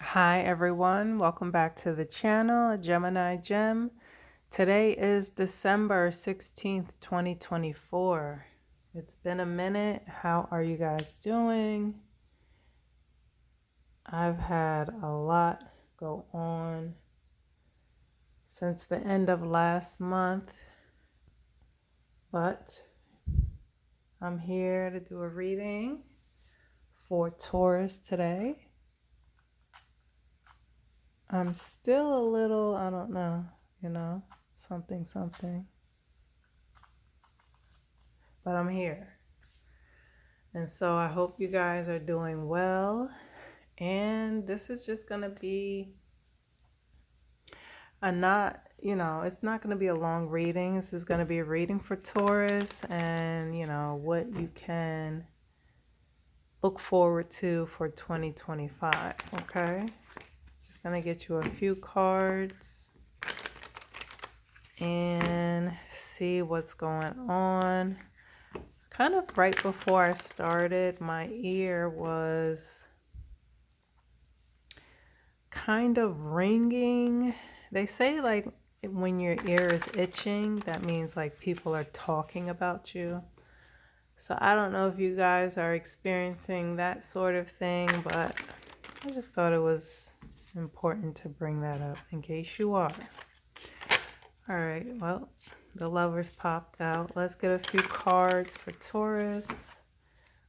Hi everyone, welcome back to the channel, Gemini Gem. Today is December 16th, 2024. It's been a minute. How are you guys doing? I've had a lot go on since the end of last month, but I'm here to do a reading for Taurus today. I'm still a little, I don't know, something. But I'm here. And so I hope you guys are doing well. And this is just going to be it's not going to be a long reading. This is going to be a reading for Taurus and, what you can look forward to for 2025. Okay. Just going to get you a few cards and see what's going on. Kind of right before I started, my ear was kind of ringing. They say like when your ear is itching, that means like people are talking about you. So I don't know if you guys are experiencing that sort of thing, but I just thought it was important to bring that up in case you are. All right, well, the lovers popped out. Let's get a few cards for Taurus.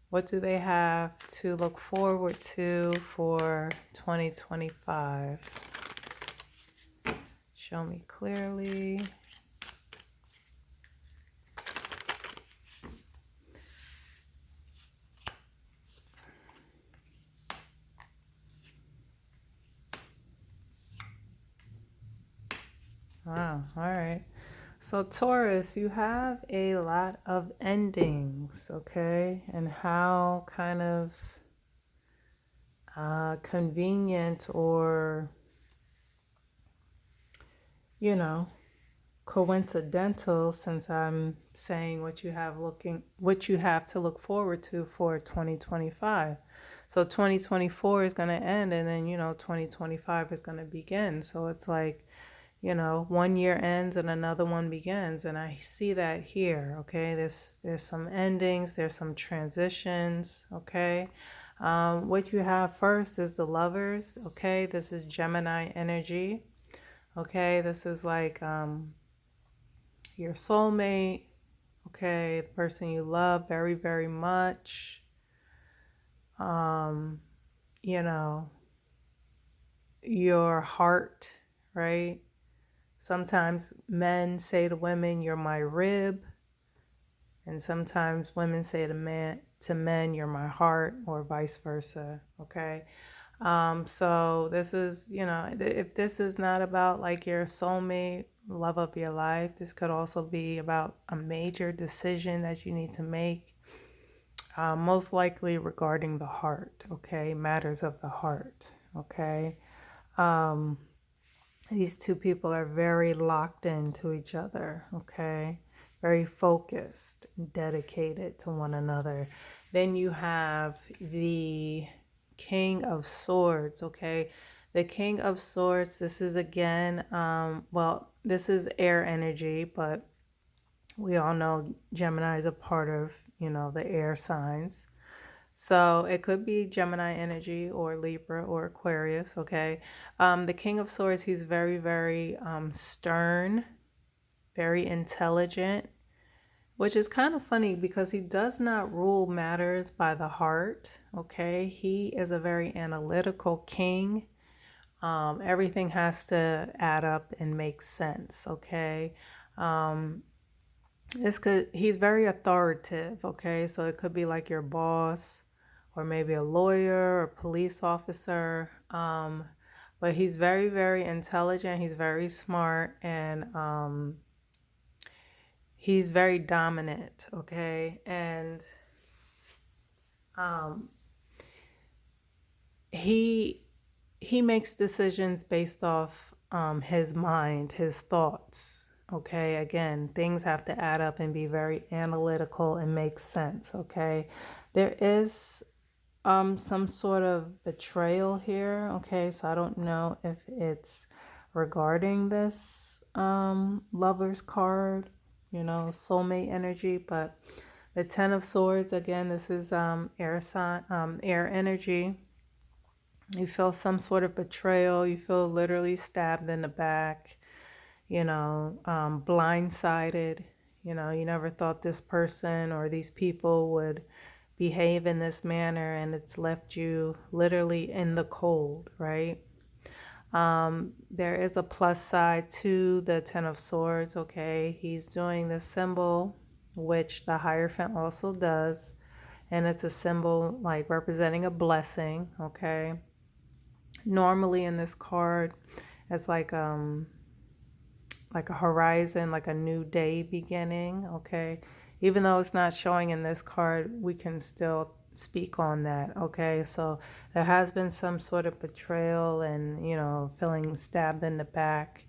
What do they have to look forward to for 2025? Show me clearly. Wow, all right. So Taurus, you have a lot of endings, okay? And how kind of convenient or, coincidental, since I'm saying what you have to look forward to for 2025. So 2024 is going to end and then 2025 is going to begin. So it's like, one year ends and another one begins, and I see that here. Okay, there's some endings, there's some transitions. Okay, what you have first is the lovers. Okay, this is Gemini energy. Okay, this is like your soulmate. Okay, the person you love very, very much. You know, your heart, right? Sometimes men say to women, "You're my rib," and sometimes women say to men, "You're my heart," or vice versa. Okay. So this is, if this is not about like your soulmate, love of your life, this could also be about a major decision that you need to make, most likely regarding the heart, okay? Matters of the heart, okay? These two people are very locked into each other, okay? Very focused, dedicated to one another. Then you have the King of Swords, okay? The King of Swords, this is again, this is air energy, but we all know Gemini is a part of, the air signs. So it could be Gemini energy or Libra or Aquarius, okay? The King of Swords, he's very, very stern, very intelligent, which is kind of funny because he does not rule matters by the heart, okay? He is a very analytical king. Everything has to add up and make sense, okay? He's very authoritative, okay? So it could be like your boss or maybe a lawyer or police officer. But he's very, very intelligent. He's very smart, and he's very dominant, okay? And he makes decisions based off his mind, his thoughts. Okay, again, things have to add up and be very analytical and make sense. Okay, there is some sort of betrayal here. Okay, so I don't know if it's regarding this lover's card, soulmate energy, but the 10 of swords, again, this is air sign, air energy. You feel some sort of betrayal. You feel literally stabbed in the back, blindsided. You never thought this person or these people would behave in this manner, and it's left you literally in the cold, right? There is a plus side to the 10 of swords, okay? He's doing this symbol, which the Hierophant also does, and it's a symbol like representing a blessing, okay? Normally in this card, it's like a horizon, like a new day beginning, okay? Even though it's not showing in this card, we can still speak on that, okay? So there has been some sort of betrayal and, feeling stabbed in the back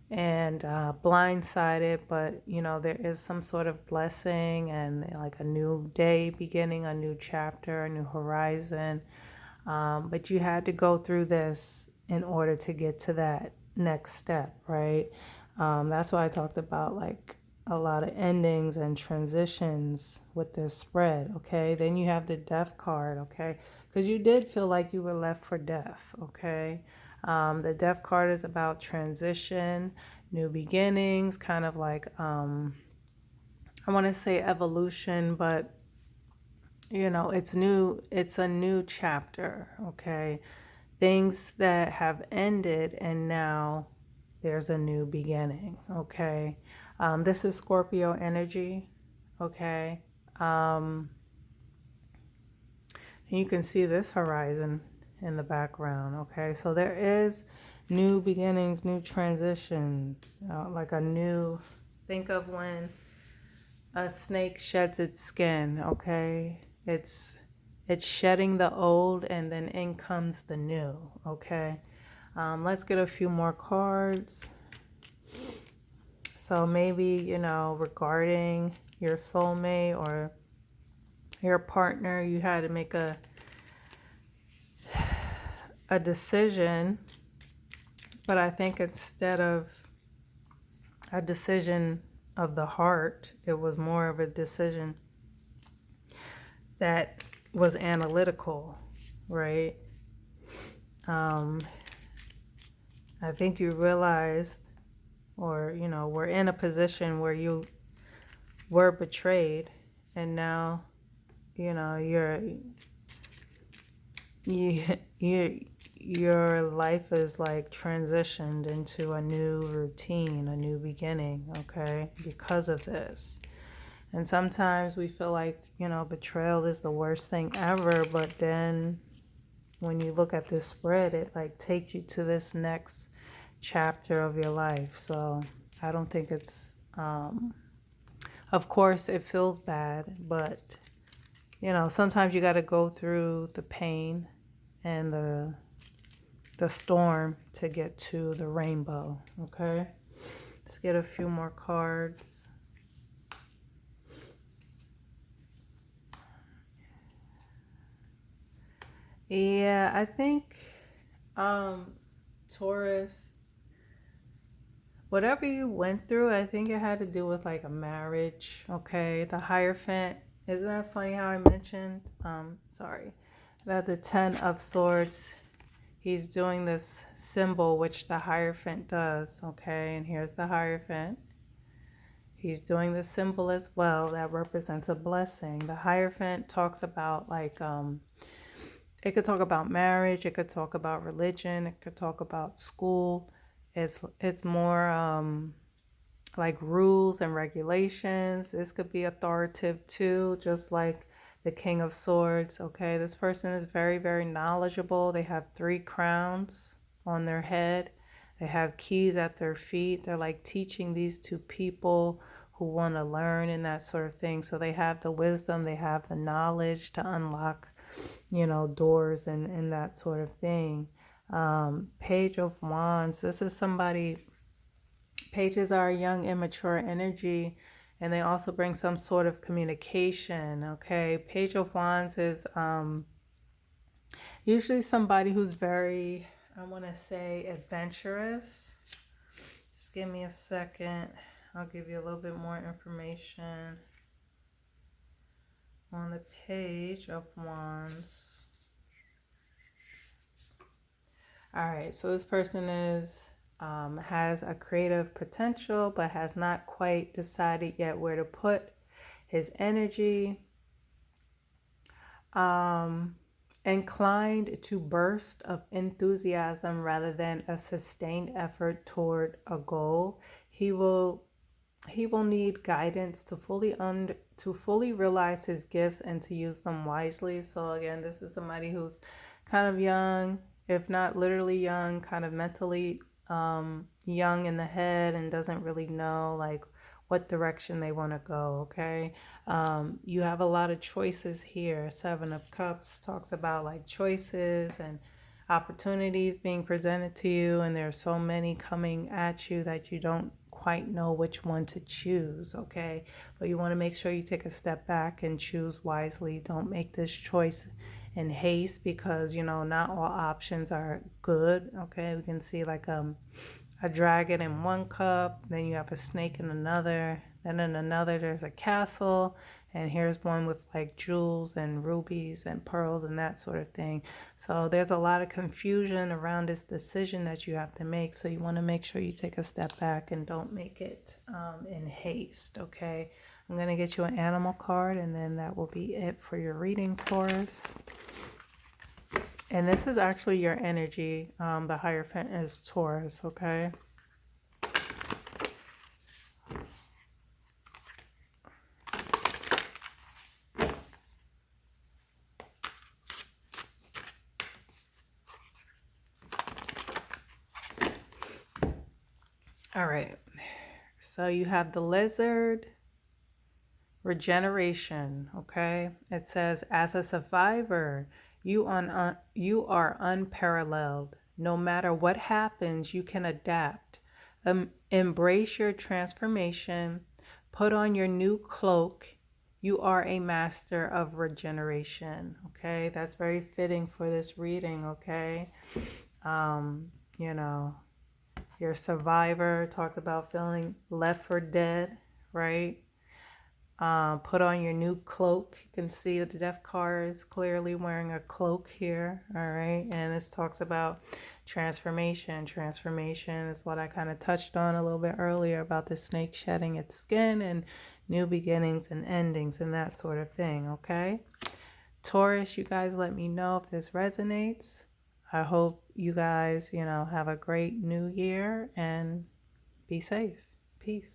and blindsided, but, there is some sort of blessing and like a new day beginning, a new chapter, a new horizon. But you had to go through this in order to get to that next step, right? That's why I talked about like a lot of endings and transitions with this spread, okay? Then you have the death card, okay? Because you did feel like you were left for death, okay? The death card is about transition, new beginnings, kind of like, I want to say evolution, but it's new, it's a new chapter, okay? Things that have ended and now there's a new beginning, okay? This is Scorpio energy, okay? And you can see this horizon in the background, okay? So there is new beginnings, new transition, like a new, think of when a snake sheds its skin, okay? It's shedding the old and then in comes the new, okay? Let's get a few more cards. So maybe, regarding your soulmate or your partner, you had to make a decision, but I think instead of a decision of the heart, it was more of a decision that was analytical, right? I think you realized, or were in a position where you were betrayed, and now your life is like transitioned into a new routine, a new beginning, okay, because of this. And sometimes we feel like betrayal is the worst thing ever, but then when you look at this spread, it like takes you to this next chapter of your life. So I don't think it's of course it feels bad, but sometimes you got to go through the pain and the storm to get to the rainbow, okay? Let's get a few more cards. Yeah, I think Taurus, whatever you went through, I think it had to do with like a marriage, okay? The Hierophant, isn't that funny how I mentioned, that the 10 of Swords, he's doing this symbol, which the Hierophant does, okay? And here's the Hierophant. He's doing this symbol as well that represents a blessing. The Hierophant talks about like, it could talk about marriage, it could talk about religion, it could talk about school. It's more like rules and regulations. This could be authoritative too, just like the King of Swords, okay? This person is very, very knowledgeable. They have 3 crowns on their head. They have keys at their feet. They're like teaching these to people who want to learn and that sort of thing. So they have the wisdom, they have the knowledge to unlock doors and that sort of thing. Page of Wands, this is somebody, pages are young, immature energy, and they also bring some sort of communication, okay? Page of Wands is Usually somebody who's very, I want to say, adventurous. Just give me a second. I'll give you a little bit more information on the Page of Wands. All right, so this person has a creative potential, but has not quite decided yet where to put his energy. Inclined to burst of enthusiasm rather than a sustained effort toward a goal. He will need guidance to fully realize his gifts and to use them wisely. So again, this is somebody who's kind of young, if not literally young, kind of mentally young in the head, and doesn't really know like what direction they want to go. Okay. You have a lot of choices here. Seven of Cups talks about like choices and opportunities being presented to you, and there's so many coming at you that you don't quite know which one to choose. Okay. But you want to make sure you take a step back and choose wisely. Don't make this choice in haste, because not all options are good. Okay. We can see like a dragon in one cup, then you have a snake in another, then in another there's a castle, and here's one with like jewels and rubies and pearls and that sort of thing. So there's a lot of confusion around this decision that you have to make. So you want to make sure you take a step back and don't make it in haste. Okay. I'm going to get you an animal card, and then that will be it for your reading, Taurus. And this is actually your energy. The Hierophant is Taurus, okay? All right. So you have the Lizard, regeneration, okay? It says, as a survivor, you are unparalleled. No matter what happens, you can adapt. Embrace your transformation. Put on your new cloak. You are a master of regeneration, okay? That's very fitting for this reading, okay? You know, you're a survivor, talked about feeling left for dead, right? Put on your new cloak. You can see that the Death card is clearly wearing a cloak here. All right. And this talks about transformation. Transformation is what I kind of touched on a little bit earlier about the snake shedding its skin and new beginnings and endings and that sort of thing. Okay. Taurus, you guys let me know if this resonates. I hope you guys, have a great new year and be safe. Peace.